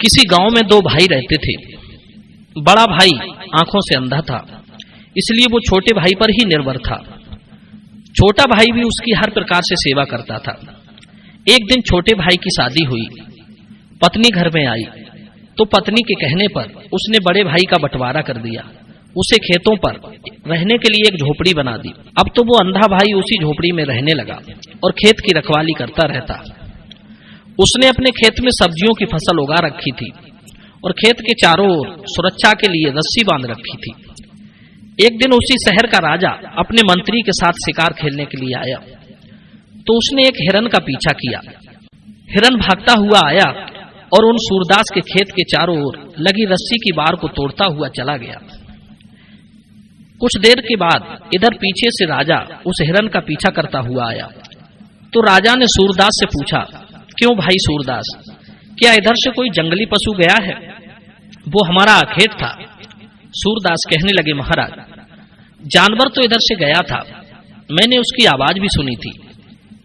किसी गांव में दो भाई रहते थे। बड़ा भाई आंखों से अंधा था, इसलिए वो छोटे भाई पर ही निर्भर था। छोटा भाई भी उसकी हर प्रकार से सेवा करता था। एक दिन छोटे भाई की शादी हुई, पत्नी घर में आई तो पत्नी के कहने पर उसने बड़े भाई का बंटवारा कर दिया। उसे खेतों पर रहने के लिए एक झोपड़ी बना दी। अब तो वो अंधा भाई उसी झोपड़ी में रहने लगा और खेत की रखवाली करता रहता। उसने अपने खेत में सब्जियों की फसल उगा रखी थी और खेत के चारों ओर सुरक्षा के लिए रस्सी बांध रखी थी। एक दिन उसी शहर का राजा अपने मंत्री के साथ शिकार खेलने के लिए आया तो उसने एक हिरन का पीछा किया। हिरन भागता हुआ आया और उन सूरदास के खेत के चारों ओर लगी रस्सी की बार को तोड़ता हुआ चला गया। कुछ देर के बाद इधर पीछे से राजा उस हिरन का पीछा करता हुआ आया तो राजा ने सूरदास से पूछा, क्यों भाई सूरदास, क्या इधर से कोई जंगली पशु गया है? वो हमारा आखेट था। सूरदास कहने लगे, महाराज जानवर तो इधर से गया था, मैंने उसकी आवाज भी सुनी थी,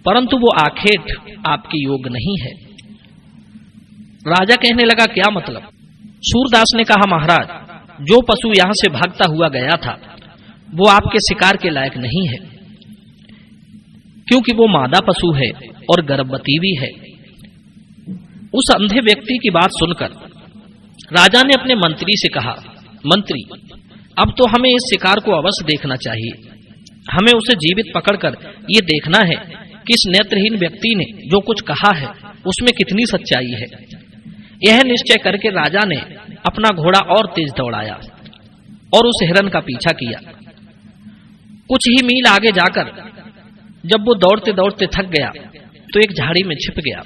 परंतु वो आखेट आपके योग नहीं है। राजा कहने लगा, क्या मतलब? सूरदास ने कहा, महाराज जो पशु यहां से भागता हुआ गया था वो आपके शिकार के लायक नहीं है, क्योंकि वो मादा पशु है और गर्भवती भी है। उस अंधे व्यक्ति की बात सुनकर राजा ने अपने मंत्री से कहा, मंत्री अब तो हमें इस शिकार को अवश्य देखना चाहिए। हमें उसे जीवित पकड़कर ये देखना है कि इस नेत्रहीन व्यक्ति ने जो कुछ कहा है उसमें कितनी सच्चाई है। यह निश्चय करके राजा ने अपना घोड़ा और तेज दौड़ाया और उस हिरन का पीछा किया। कुछ ही मील आगे जाकर जब वो दौड़ते दौड़ते थक गया तो एक झाड़ी में छिप गया।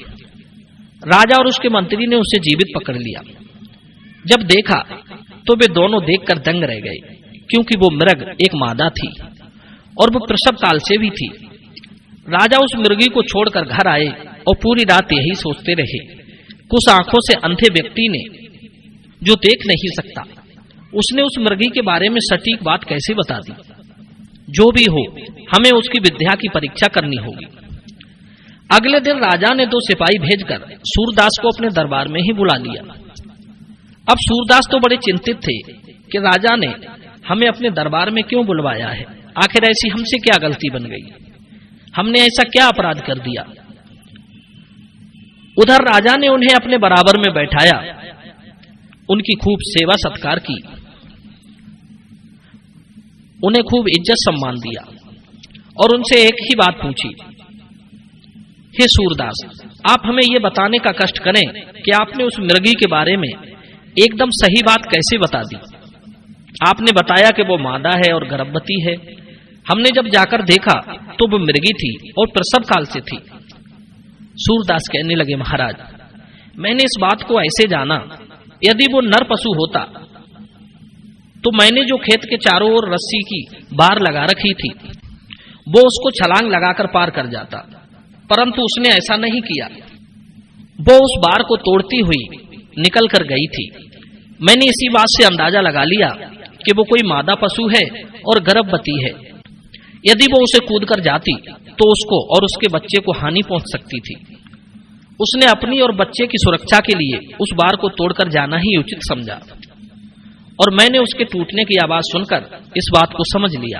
राजा और उसके मंत्री ने उसे जीवित पकड़ लिया। जब देखा तो वे दोनों देखकर दंग रह गए, क्योंकि वो मृग एक मादा थी और वो प्रसव काल से भी थी। राजा उस मृगी को छोड़कर घर आए और पूरी रात यही सोचते रहे, कुछ आंखों से अंधे व्यक्ति ने जो देख नहीं सकता उसने उस मृगी के बारे में सटीक बात कैसे बता दी। जो भी हो, हमें उसकी विद्या की परीक्षा करनी होगी। अगले दिन राजा ने 2 सिपाही भेजकर सूरदास को अपने दरबार में ही बुला लिया। अब सूरदास तो बड़े चिंतित थे कि राजा ने हमें अपने दरबार में क्यों बुलवाया है, आखिर ऐसी हमसे क्या गलती बन गई, हमने ऐसा क्या अपराध कर दिया। उधर राजा ने उन्हें अपने बराबर में बैठाया, उनकी खूब सेवा सत्कार की, उन्हें खूब इज्जत सम्मान दिया और उनसे एक ही बात पूछी, हे सूरदास, आप हमें यह बताने का कष्ट करें कि आपने उस मृगी के बारे में एकदम सही बात कैसे बता दी। आपने बताया कि वो मादा है और गर्भवती है। हमने जब जाकर देखा तो वो मृगी थी और प्रसव काल से थी। सूरदास कहने लगे, महाराज मैंने इस बात को ऐसे जाना, यदि वो नर पशु होता तो मैंने जो खेत के चारों ओर रस्सी की बार लगा रखी थी वो उसको छलांग लगाकर पार कर जाता, परंतु उसने ऐसा नहीं किया। वो उस बार को तोड़ती हुई निकल कर गई थी। मैंने इसी बात से अंदाजा लगा लिया कि वो कोई मादा पशु है और गर्भवती है। यदि वो उसे कूद कर जाती तो उसको और उसके बच्चे को हानि पहुंच सकती थी। उसने अपनी और बच्चे की सुरक्षा के लिए उस बार को तोड़कर जाना ही उचित समझा और मैंने उसके टूटने की आवाज सुनकर इस बात को समझ लिया।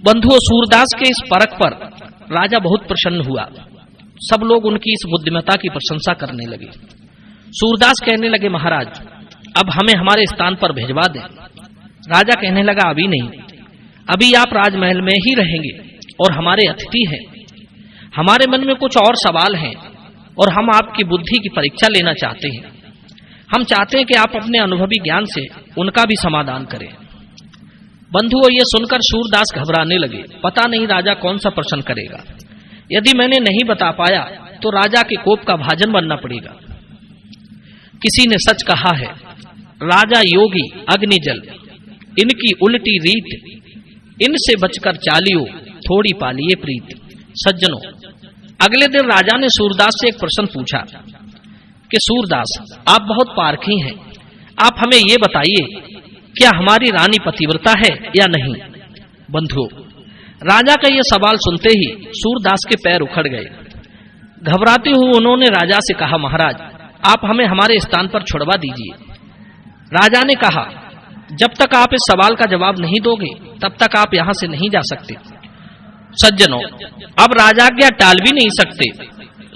बंधुओं, सूरदास के इस परख पर राजा बहुत प्रसन्न हुआ। सब लोग उनकी इस बुद्धिमत्ता की प्रशंसा करने लगे। सूरदास कहने लगे, महाराज अब हमें हमारे स्थान पर भिजवा दें। राजा कहने लगा, अभी नहीं, अभी आप राजमहल में ही रहेंगे और हमारे अतिथि हैं। हमारे मन में कुछ और सवाल हैं और हम आपकी बुद्धि की परीक्षा लेना चाहते हैं। हम चाहते हैं कि आप अपने अनुभवी ज्ञान से उनका भी समाधान करें। बंधुओं, ये सुनकर सूरदास घबराने लगे। पता नहीं राजा कौन सा प्रश्न करेगा। यदि मैंने नहीं बता पाया तो राजा के कोप का भाजन बनना पड़ेगा। किसी ने सच कहा है, राजा योगी अग्निजल, इनकी उल्टी रीत, इनसे बचकर चालियो, थोड़ी पालिए प्रीत। सज्जनों, अगले दिन राजा ने सूरदास से एक प्रश्न पूछा कि सूरदास, आप बहुत पारखी हैं, आप हमें ये बताइए क्या हमारी रानी पतिव्रता है या नहीं। बंधुओं, राजा का यह सवाल सुनते ही सूरदास के पैर उखड़ गए। घबराते हुए उन्होंने राजा से कहा, महाराज आप हमें हमारे स्थान पर छुड़वा दीजिए। राजा ने कहा, जब तक आप इस सवाल का जवाब नहीं दोगे तब तक आप यहां से नहीं जा सकते। सज्जनों, अब राजाज्ञा टाल भी नहीं सकते।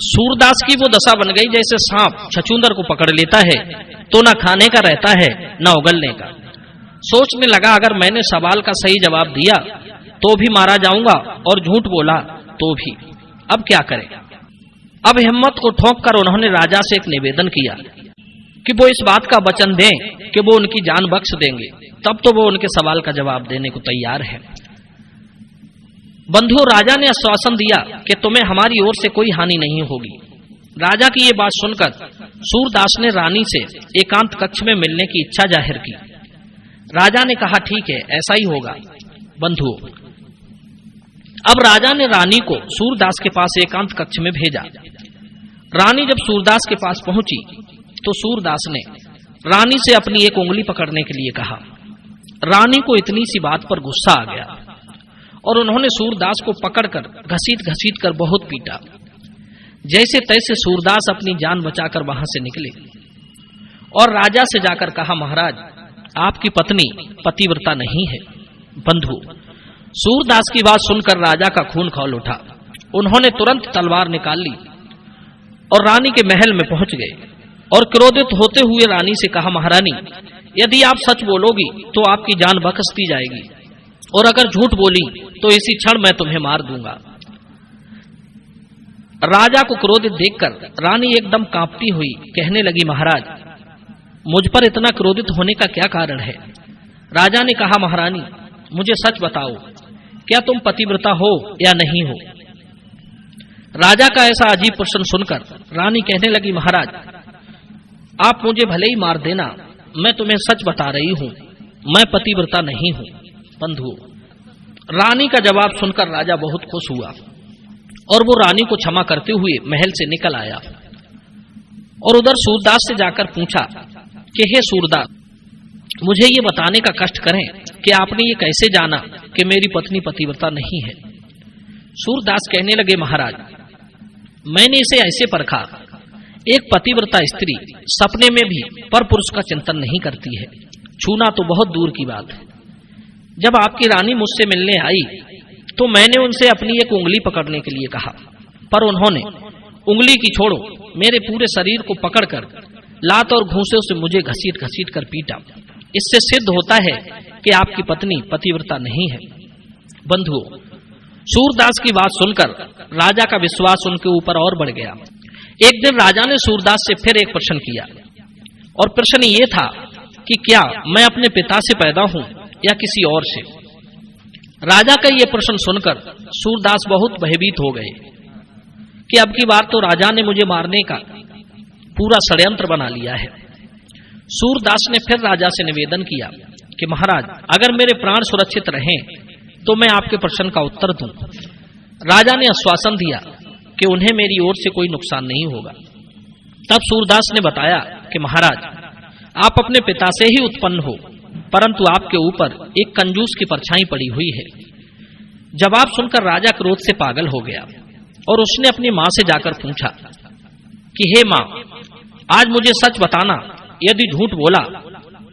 सूरदास की वो दशा बन गई जैसे सांप छछूंदर को पकड़ लेता है तो न खाने का रहता है न उगलने का। सोचने लगा, अगर मैंने सवाल का सही जवाब दिया तो भी मारा जाऊंगा और झूठ बोला तो भी। अब क्या करें? अब हिम्मत को ठोंक कर उन्होंने राजा से एक निवेदन किया कि वो इस बात का वचन दें कि वो उनकी जान बख्श देंगे, तब तो वो उनके सवाल का जवाब देने को तैयार है। बंधुओं, राजा ने आश्वासन दिया कि तुम्हें हमारी ओर से कोई हानि नहीं होगी। राजा की ये बात सुनकर सूरदास ने रानी से एकांत कक्ष में मिलने की इच्छा जाहिर की। राजा ने कहा, ठीक है, ऐसा ही होगा। बंधुओं, अब राजा ने रानी को सूरदास के पास एकांत कक्ष में भेजा। रानी जब सूरदास के पास पहुंची तो सूरदास ने रानी से अपनी एक उंगली पकड़ने के लिए कहा। रानी को इतनी सी बात पर गुस्सा आ गया और उन्होंने सूरदास को पकड़कर घसीट घसीट कर बहुत पीटा। जैसे तैसे सूरदास अपनी जान बचाकर वहां से निकले और राजा से जाकर कहा, महाराज, आपकी पत्नी पतिव्रता नहीं है। बंधु, सूरदास की बात सुनकर राजा का खून खौल उठा। उन्होंने तुरंत तलवार निकाल ली और रानी के महल में पहुंच गए और क्रोधित होते हुए रानी से कहा, महारानी, यदि आप सच बोलोगी तो आपकी जान बख्श दी जाएगी और अगर झूठ बोली तो इसी क्षण मैं तुम्हें मार दूंगा। राजा को क्रोधित देखकर रानी एकदम कांपती हुई कहने लगी, महाराज, मुझ पर इतना क्रोधित होने का क्या कारण है? राजा ने कहा, महारानी, मुझे सच बताओ, क्या तुम पतिव्रता हो या नहीं हो? राजा का ऐसा अजीब प्रश्न सुनकर रानी कहने लगी, महाराज, आप मुझे भले ही मार देना, मैं तुम्हें सच बता रही हूं, मैं पतिव्रता नहीं हूं। बंधु, रानी का जवाब सुनकर राजा बहुत खुश हुआ और वो रानी को क्षमा करते हुए महल से निकल आया और उधर सूरदास से जाकर पूछा कि हे सूरदास, मुझे ये बताने का कष्ट करें कि आपने ये कैसे जाना कि मेरी पत्नी पतिव्रता नहीं है। सूरदास कहने लगे, महाराज, मैंने इसे ऐसे परखा, एक पतिव्रता स्त्री सपने में भी पर पुरुष का चिंतन नहीं करती है, छूना तो बहुत दूर की बात है। जब आपकी रानी मुझसे मिलने आई तो मैंने उनसे अपनी एक उंगली पकड़ने के लिए कहा, पर उन्होंने उंगली की छोड़ो मेरे पूरे शरीर को पकड़कर लात और घूंसे से मुझे घसीट घसीट कर पीटा। इससे सिद्ध होता है कि आपकी पत्नी पतिव्रता नहीं है। बंधुओं, सूरदास की बात सुनकर राजा का विश्वास उनके ऊपर और बढ़ गया। एक दिन राजा ने सूरदास से फिर एक प्रश्न किया और प्रश्न ये था कि क्या मैं अपने पिता से पैदा हूं या किसी और से? राजा का ये प्रश्न सुनकर सूरदास बहुत भयभीत हो गए कि अब की बार तो राजा ने मुझे मारने का पूरा षड्यंत्र बना लिया है। सूरदास ने फिर राजा से निवेदन किया कि महाराज, अगर मेरे प्राण सुरक्षित रहें तो मैं आपके प्रश्न का उत्तर दूं। राजा ने आश्वासन दिया कि उन्हें मेरी ओर से कोई नुकसान नहीं होगा। तब सूरदास ने बताया कि महाराज, आप अपने पिता से ही उत्पन्न हो, परंतु आपके ऊपर एक कंजूस की परछाई पड़ी हुई है। जवाब सुनकर राजा क्रोध से पागल हो गया और उसने अपनी मां से जाकर पूछा कि हे मां, आज मुझे सच बताना, यदि झूठ बोला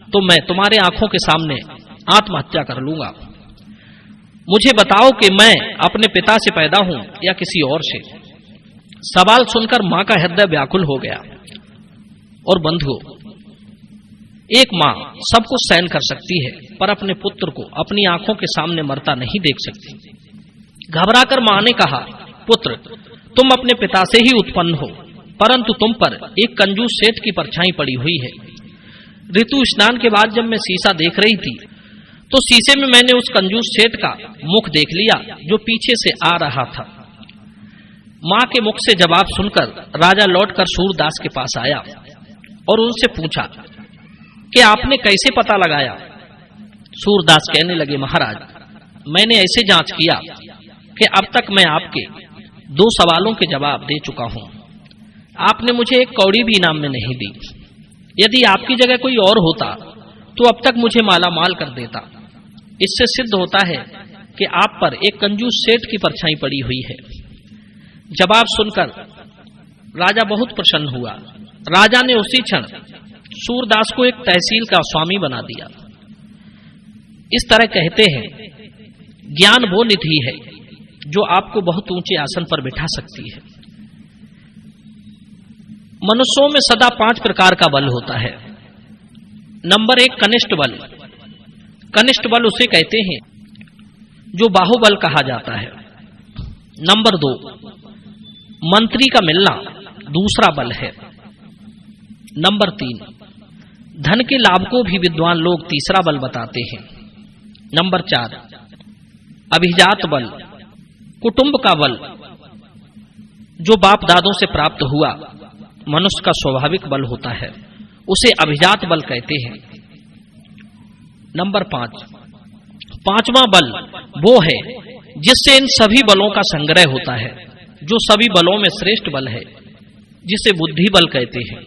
तो मैं तुम्हारे आंखों के सामने आत्महत्या कर लूंगा। मुझे बताओ कि मैं अपने पिता से पैदा हूं या किसी और से। सवाल सुनकर मां का हृदय व्याकुल हो गया। और बंधुओं, एक मां सब कुछ सहन कर सकती है पर अपने पुत्र को अपनी आंखों के सामने मरता नहीं देख सकती। घबराकर मां ने कहा, पुत्र, तुम अपने पिता से ही उत्पन्न हो, परंतु तुम पर एक कंजूस सेठ की परछाई पड़ी हुई है। ऋतु स्नान के बाद जब मैं शीशा देख रही थी तो शीशे में मैंने उस कंजूस सेठ का मुख देख लिया जो पीछे से आ रहा था। मां के मुख से जवाब सुनकर राजा लौटकर सूरदास के पास आया और उनसे पूछा कि आपने कैसे पता लगाया? सूरदास कहने लगे, महाराज, मैंने ऐसे जांच किया कि अब तक मैं आपके 2 सवालों के जवाब दे चुका हूं। आपने मुझे एक कौड़ी भी इनाम में नहीं दी। यदि आपकी जगह कोई और होता तो अब तक मुझे माला माल कर देता। इससे सिद्ध होता है कि आप पर एक कंजूस सेठ की परछाई पड़ी हुई है। जवाब सुनकर राजा बहुत प्रसन्न हुआ राजा ने उसी क्षण सूरदास को एक तहसील का स्वामी बना दिया। इस तरह कहते हैं, ज्ञान वो निधि है जो आपको बहुत ऊंचे आसन पर बिठा सकती है। मनुष्यों में सदा 5 प्रकार का बल होता है। नंबर 1 कनिष्ठ बल। कनिष्ठ बल उसे कहते हैं जो बाहुबल कहा जाता है। नंबर 2 मंत्री का मिलना दूसरा बल है। नंबर 3 धन के लाभ को भी विद्वान लोग तीसरा बल बताते हैं। नंबर 4 अभिजात बल, कुटुंब का बल, जो बाप दादों से प्राप्त हुआ मनुष्य का स्वाभाविक बल होता है, उसे अभिजात बल कहते हैं। नंबर 5 पांचवा बल वो है जिससे इन सभी बलों का संग्रह होता है, जो सभी बलों में श्रेष्ठ बल है, जिसे बुद्धि बल कहते हैं।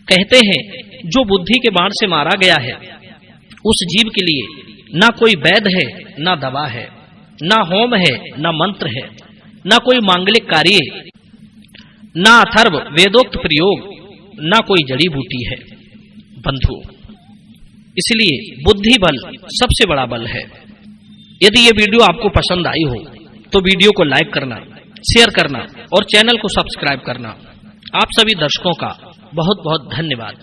कहते हैं जो बुद्धि के बाण से मारा गया है उस जीव के लिए ना कोई वैद्य है, ना दवा है, ना होम है, ना मंत्र है, ना कोई मांगलिक कार्य, ना अथर्व वेदोक्त प्रयोग, ना कोई जड़ी बूटी है। बंधुओं, इसलिए बुद्धि बल सबसे बड़ा बल है। यदि ये वीडियो आपको पसंद आई हो तो वीडियो को लाइक करना, शेयर करना और चैनल को सब्सक्राइब करना। आप सभी दर्शकों का बहुत बहुत धन्यवाद।